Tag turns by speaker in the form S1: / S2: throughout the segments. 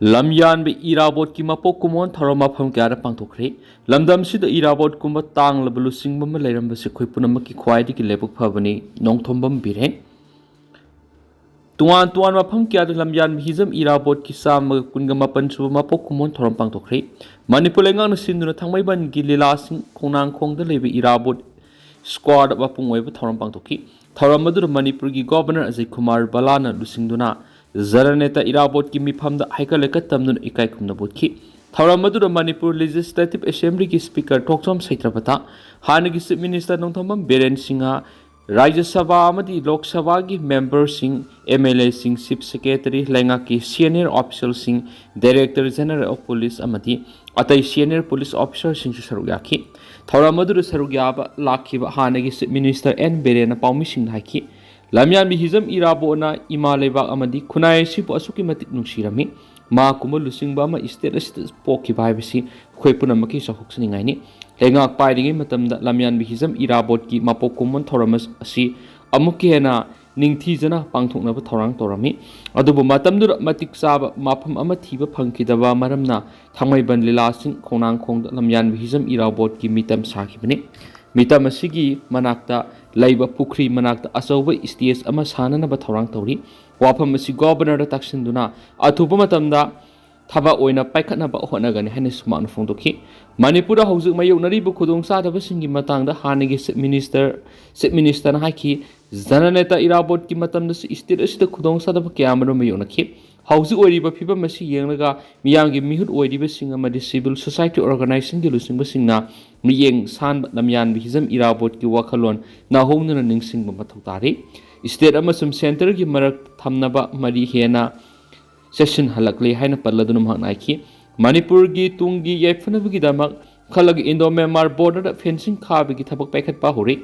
S1: lamyan be irabot ki mapok kumon tharoma pham kya ra pangthokre lamdam sida irabot kumba tang labulu singbam leiram se khoi punam ki khwai ki lepuk phabani nongthombam birhen tuan tuan mafam kya da lamyan hizam irabot ki sam kunga mapan su mapok kumon thorom pangthokre manipur lengang na sinduna thangmai ban gi lila sing khonang khong da lebe irabot squad bapung oi ba thorom pangthokki thorom madu manipur gi governor Ajay Kumar Balana lusingduna Zaraneta irabot ki mifamda haikalekat tamnun ikai khumna botki thauramadu Manipur Legislative Assembly ki speaker Thoksom Saitrapata hanagi chief minister nongthomam Beren Singha Rajya Sabha amadi Lok Sabha ki member sing MLA sing chief secretary lenga ki senior official sing director general of police amadi atai senior police officer sing saruk yaki thauramadu saruk yaba lakhiba hanagi chief minister N Beren paumi sing haiki lamyan bi hizam irabo na ima lebak amadi khunai sipu asuki matik nungsirami ma kuma lusingba ma state state poki bhaibisi khoi punamaki sahuksani ngai ni lengak pairingi matamda lamyan bi hizam irabot ki mapok kumon thoramas asi amuki hena ningthi jana pangthokna ba thorang torami adubu matamdu matik saba mafam ama thiba phangkidaba maramna thangmai ban lila sing khonang khong lamyan bi hizam irabot ki mitam sakhibani mitam asigi manakta laiba pukri manakta asauba stage ama sanana ba thorang tauri wafam asi governor da taksinduna athupa matamda thaba oina paikhatna ba hona gani hane suman phongdokhi manipura haujuk mayonari bu khudong sa da singi matangda hanigi chief minister na haki zananeta irabot ki matamda state asida khudong sa da kyamro mayonakhi haujuk oiriba phiba masi yenglaga miyanggi mihut oiriba singa madi civil society organization gi lusingba singna miyeng san namyan bi hizam irabot ki wakhalon na hongna ningsingba mathau tari state amasum center gi marak thamnaba mari hena session halakle haina palladunum haknaiki manipur gi tungi yaifnabgi damak khalag indo myanmar border da fencing khabi gi thabak paikhat pa hori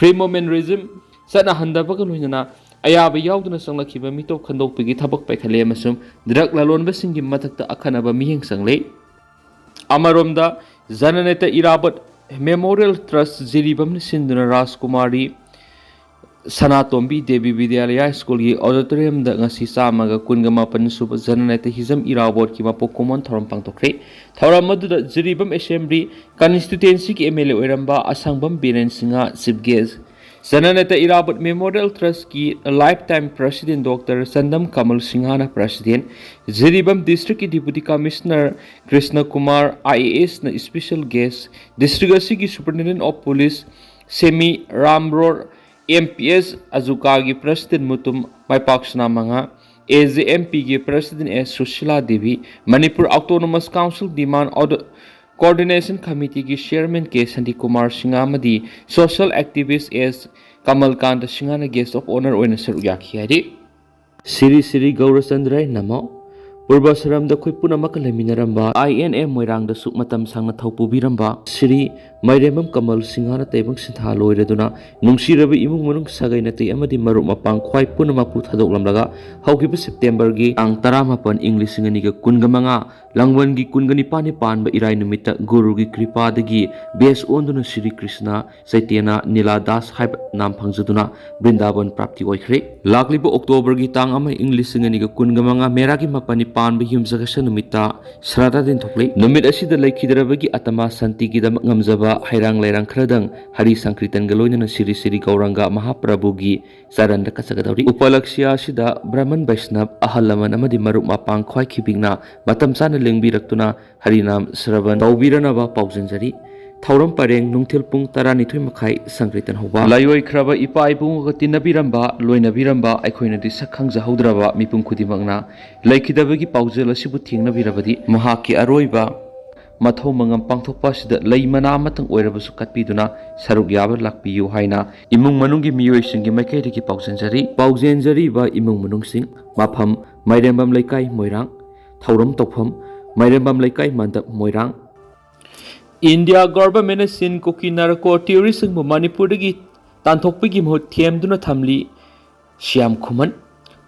S1: free movement regime sana handaba ga loinana ayaba yauduna sanglakhiba mitop khandokpigi thabak paikhale amasum drug lalonba singi mathakta akhanaba miheng sangle amaromda zananeta irabot memorial trust jiribam sinduna Rajkumari Sanatombi Devi Vidyalaya School ki auditorium da ngasi samaga kungama pansuba zananeta hizam irabot ki mapok kumon thorom pangtokre thoram madu da jiribam assembly constituency ki MLA oiramba asangbam Beren Singha chief guest zananeta irabot memorial trust ki lifetime president Dr. Sandam Kamal Singhana president jiribam district ki deputy commissioner Krishna Kumar IAS na special guest district asi ki superintendent of police Semi Ramror MPS Azuka ki president mutum Maipaksna manga AJMP ki president S Sushila Devi Manipur Autonomous Council demand coordination committee ki chairman K Sandy Kumar Singha amadi social activist S Kamal Kant Singhana guest of honor oina saruyaki hari Siri Gaurachandra namo Purbasaram da khoi punamak leminaramba INA Moirang da suk matam sangna thaupuviramba Sri Mairemam Kamal Singhana taibang sintha loireduna nungsirabi imung manung sagai nati amadi marup mapang khwai punamak pu thadoklamlaga haukiba September gi ang 18 English ngani ga kungamanga langwan gi kungani pani pan ba irai numita guru gi kripa dagi base onduna Sri Krishna Chaitanya Niladas haib nam phangjaduna Brindaban prapti oikhre lakliba October gi tang ama English ngani ga kungamanga mera gi mapani pan ba himjagasa numita srada din thokle numit asida laikhidrabagi atama santi gi dam ngamjaba hairang lairang khradang hari sankritan galoina Siri Gauranga Mahaprabhu gi saran da kasagadauri upalaksya sida Brahman Vaishnav ahalaman amadi marup mapang khwai khibingna matam sana lengbirakuna harinam sravan tawbiranaba paujanjari thauram pareng nungthil pung 12 makhai sankritan hoba layoi khraba ipa ibung ga tinabiramba loinabiramba aikhoina di sakhang jahaudraba mipung khudimangna laikhidabagi paujal asibu thingna birabadi mahaki aroiba mathau mangam pangthokpa sida leimana matang oirabasu katpiduna saruk yaba lakpiyu haina imung manunggi miyoi singi maikaidagi paujanjari ba imung manung sing mafam Mairembam Laikai Moirang thauram tokpham Mairembam Laikai mandap Moirang India government Chin Kuki Narco terrorist Manipur dagi tanthokpigi mohut thiamduna thamli Siam Khuman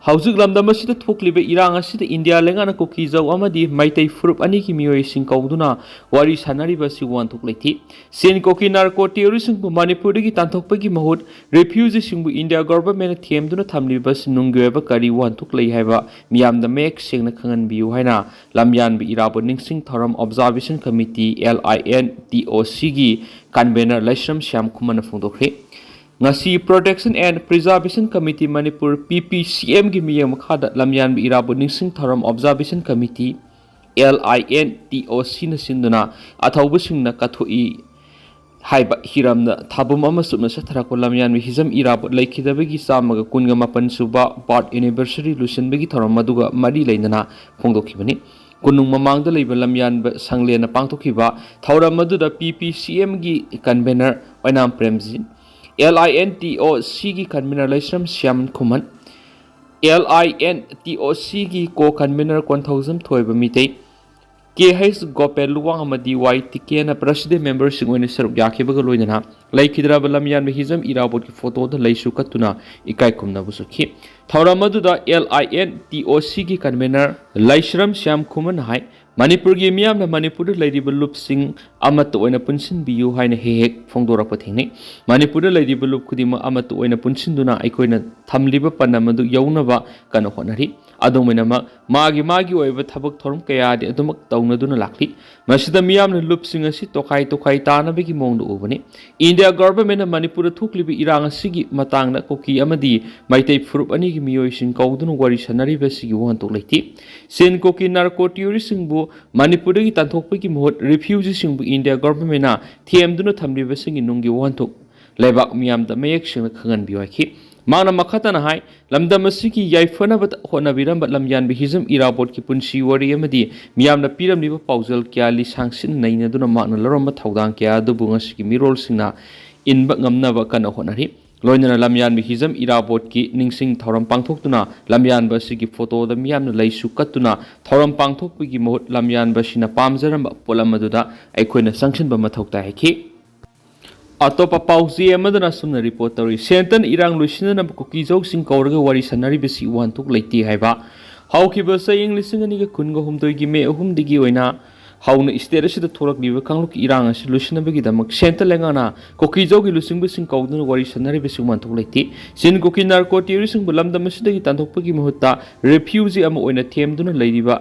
S1: Haujik lamdam asida thokliba irang asida India lengana kuki jau amadi maitai furup ani ki miyoi sing kauduna wari sanariba si wan thoklaithi Chin Kuki Narco terrorism bu Manipur gi tanthokpagi mahut refugee singbu India government themduna thamliba sinungweba kari wan thoklai haiba miyamda mek sengna khangan biu haina lamyan bi irabo ningsing thoram observation committee LINTOC gi convener Laishram Syam Khumana phongdokhe ngasi Protection and Preservation Committee Manipur PPCM gi miyam makhada lamyan bi irabo ningsing thoram observation committee LINTOC na sinduna athaubu singna kathoi haiba hiramna thabum ama subna sathara ko lamyan bi hizam irabo laikhidabagi samaga kunga mapan suba birth anniversary lusenbagi thoram maduga mari lainana phongdokhibani kunung mamangda leiba lamyan ba sanglena pangtokhiba thoram maduda PPCM gi convener oinam premjin LINTOC gi convener Laishram Syam Khuman LINTOC gi co-convener 1000 thoiba mitei KH Gopel Luwang amadi YTK na president member sing oina saruk yakhibaga loinana laikhidraba lamyan hizam irabot ki photo da laisu katuna ikai khumna busukhi thauramadu da LINTOC gi convener Laishram Syam Khuman hai Manipur gi miyam na Manipur da ladiba lup sing amat oina punsin biu haina hehek phongdora pathingni Manipur da ladiba lup khudima amat oina punsin duna aikoina thamliba panamadu yaunaba kana honari adumena magi oiba thabak thorum kaya de adumak taunaduna lakli masida miyam na lup sing asi tokai tana begi mongdu ubani India government na Manipur thuklibi irang asigi matang na koki amadi maitai furup ani gi miyoi sing kauduna wari sanari besigi wantok leiti Chin Kuki Narco terrorism bu Manipur gi tanthokpagi mohot refugee sing bu India government na thiemduna thamliba sing nunggi wantok lebak miyam da mayek sing khangan biwaki Mana makhatana hai lamdam asiki yaifana bat honabiram bat lamyan bihizam irabot ki punsi wari amadi miyamna piram liba paujal kya li sangsin naina duna makna larom thaudang kya dubu ngasiki mirol singna inba ngamna ba kana honari loinana lamyan bihizam irabot ki ningsing thoram pangthokduna lamyan ba sigi photo da miyamna laisu katuna thoram pangthokpigi mohut lamyan ba sina pamjaram polam aduda aikoina sangsin ba mathok ta heki Atopa pausi amadana sumna report tawri sentan irang luisina na kuki jau sing kauraga wari sanari besi wantuk leiti haiba haukiba saying lisingani ga kunga humdoi gi me ahum digi oina hauna state asida thorak liba kangluk irang asi luisina bagi damak sentan lengana kuki jau gi lusing besing kauduna wari sanari besi wantuk leiti Chin Kuki Narco terrorism bulamdam asida gi tanthokpagi mahutta refugee ama oina themduna leiriba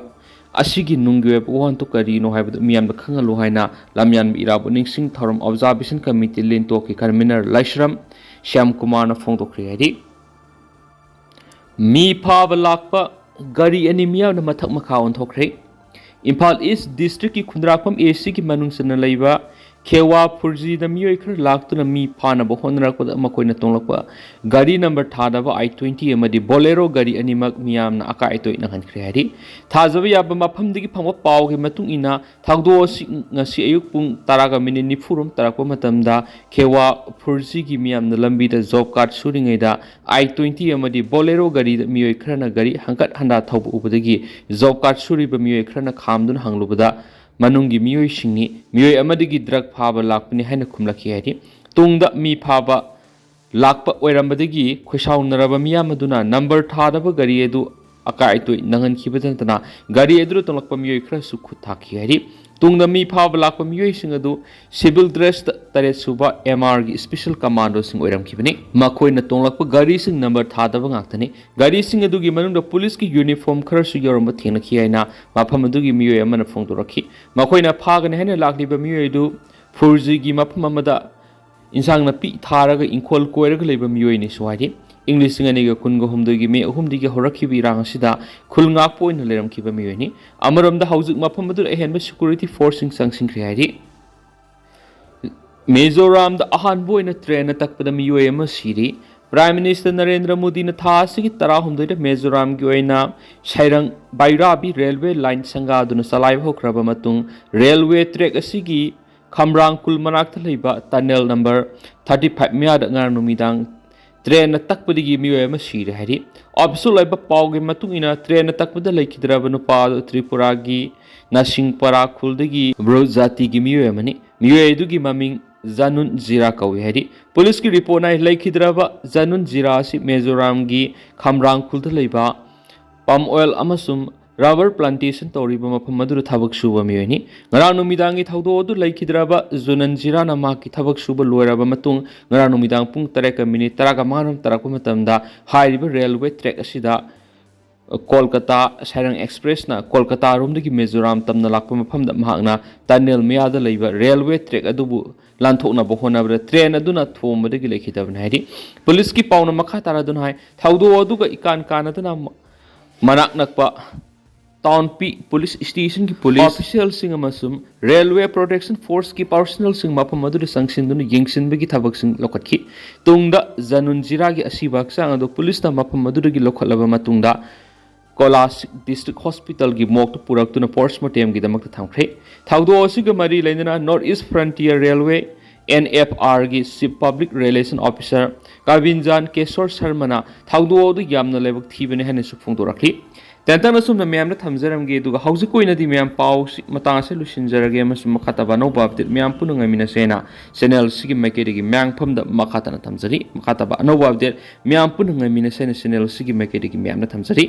S1: asigi nungweb wan to kari no haibad miyam da khangalu haina lamyan irabu ningsing thoram observation committee lento ki convener Laishram Syam Kumar na phong to khri mi pha balakpa gari anemia na mathak makha on thokre Imphal East district ki khundrakpam AC ki manung sana leiba Kewa Purji da miyoi khar laktuna mi phana ba honra ko makoina tonglakpa gari number thadaba I20 amadi bolero gari animak miyam na aka itoi na khan khri thajaba yaba mafam digi phangwa paw ge matung ina thagdo ngasi ayuk pung taraga minute nifurum tarakpa matamda Kewa Purji gi miyam na lambi da job card suringai da I20 amadi bolero gari da miyoi khar na gari hangkat handa thob ubadagi job card suri ba miyoi khar na khamdun hanglubada Manungi miyoi singni miyoi amadigi drug phaba lakpani haina khumlaki haidi tungda mi phaba lakpa oirambadagi khosaunaraba miyamaduna number thadaba gari edu akai toi nangan khibadantana gari edu tolakpa miyoi khra su khuthaki haidi tungda mi phaba lakpa miyoi singadu civil dress tare suba MR gi special commando sing oiram khibani makoina tonglakpa gari sing number thadaba ngaktani gari sing edu gi manungda police ki uniform khara su yoramba thengna khiaina mafam edu gi miyoi amana phongdorakhi makoina phagani haina lakliba miyoi edu furji gi mafam amada insang na pi tharaga inkhol koiraga leiba miyoi ni suwadi English ngani ga kunga humdagi me ahumdigi horakhibi rang asida khulngak point leram khiba miyoi ni amaramda haujuk mafam adu ehenba security force sing sangsing khriari Mizoram da ahan boina train na takpada miyoi ama siri Prime Minister Narendra Modi na tha asigi tarahumdoi da Mizoram gi oina Sairang Bairabi railway line sanga aduna salai hokraba matung railway track asigi Khamrang kul manakta leiba tunnel number 35 mya da ngar numidang train na takpadigi miyoi ama siri hari obsul laiba pawge matung ina train na takpada laikhidraba nupa Tripura gi Nasingpara khuldagi bro jati gi miyoi amani miyoi edu gi maming जानून जीरा कौई है police की report नाय लेखिद्रब जानून जीरा असि मिजोराम की खामरांग खुलद लेबा palm oil अमसुम rubber plantation तौरीब मफम मधुर थबक सुब मियोनी ngara numidang thaudo odu laikhidraba zunan jirana ma ki thabak suba loiraba matung ngara numidang pung 3:13 tarakpa matamda hairiba railway track asida kolkata sairang express na kolkata rom dagi mizoram tamna lakpa mafam da mahakna tunnel miyada leiba railway track adubu lanthokna bohona bra train aduna thom dagi lekhidabna hairi police ki pauna makha taradun hai thaudo odu ga ikan kanadana manak nakpa town P police station की police official Singh अमसुम railway protection force की personnel Singh मफम मधुर संगसिन येंसिनबगी थबक सिंह लोखतखी तुंगदा जनुन जिरा की असीबा हक्चांग अदो पुलिस ना मफम मधुर की लोखलबा मतुंगदा कोलास डिस्ट्रिक्ट हॉस्पिटल की मोक पुरक्तुना पोस्टमार्टम की दमक थमख्रे थाउदो असिग मरी लेना north east frontier railway NFR की chief public relation officer Kapinjal Kishore Sharma थाउदो यामना लेबक थीबने हेने सुफोंदोरखली तेंतन असुम मैम थमजरमगे हौजिक कोइनदी मैम पाउ मतांग से लुसिनजरगे मखातबा नौबा अपडेट मैम पुनंगमिनसेना चैनल सिगी मैकेदगी मैंगफम मखातना थमजरी मखातबा नौबा अपडेट मैम पुनंगमिनसेना चैनल सिगी मैकेदगी मैम थमजरी।